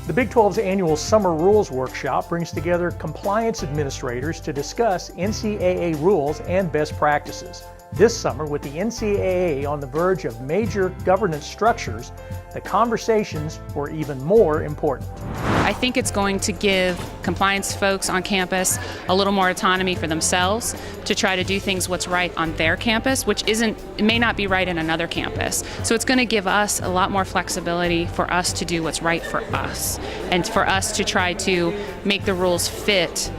The Big 12's annual Summer Rules Workshop brings together compliance administrators to discuss NCAA rules and best practices. This summer, with the NCAA on the verge of major governance structures, the conversations were even more important. I think it's going to give compliance folks on campus a little more autonomy for themselves to try to do things what's right on their campus, which may not be right in another campus. So it's going to give us a lot more flexibility for us to do what's right for us and for us to try to make the rules fit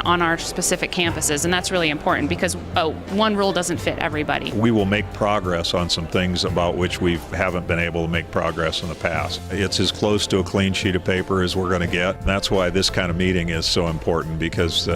on our specific campuses, and that's really important because one rule doesn't fit everybody. We will make progress on some things about which we haven't been able to make progress in the past. It's as close to a clean sheet of paper as we're going to get. And that's why this kind of meeting is so important, because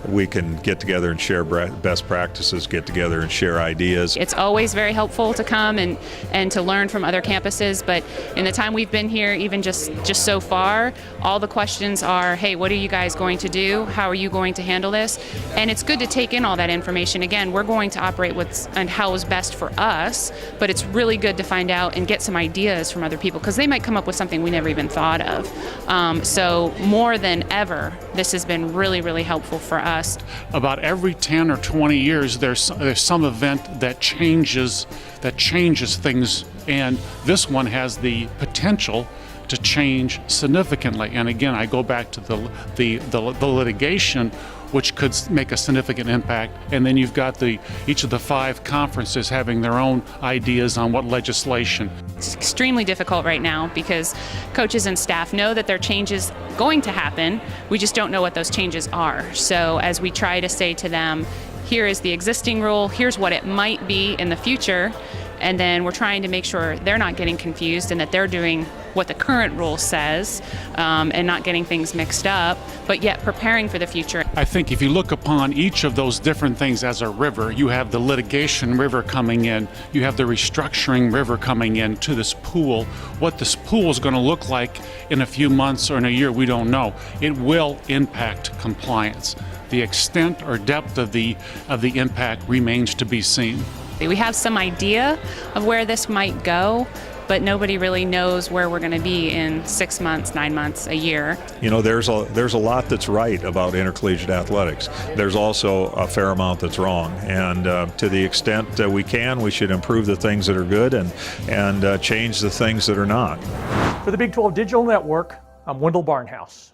we can get together and share best practices, get together and share ideas. It's always very helpful to come and to learn from other campuses, but in the time we've been here, even just so far, all the questions are, hey, what are you guys going to do? How are you going to handle this? And it's good to take in all that information. Again, we're going to operate and how is best for us, but it's really good to find out and get some ideas from other people, because they might come up with something we never even thought of. So more than ever, this has been really, really helpful for us. About every 10 or 20 years, there's some event that changes things, and this one has the potential to change significantly. And again, I go back to the litigation, which could make a significant impact. And then you've got each of the 5 conferences having their own ideas on what legislation. It's extremely difficult right now because coaches and staff know that there are changes going to happen. We just don't know what those changes are. So as we try to say to them, here is the existing rule, here's what it might be in the future, and then we're trying to make sure they're not getting confused and that they're doing what the current rule says and not getting things mixed up, but yet preparing for the future. I think if you look upon each of those different things as a river, you have the litigation river coming in, you have the restructuring river coming in to this pool. What this pool is going to look like in a few months or in a year, we don't know. It will impact compliance. The extent or depth of the impact remains to be seen. We have some idea of where this might go, but nobody really knows where we're going to be in 6 months, 9 months, a year. You know, there's a lot that's right about intercollegiate athletics. There's also a fair amount that's wrong, and to the extent that we can, we should improve the things that are good and change the things that are not. For the Big 12 Digital Network, I'm Wendell Barnhouse.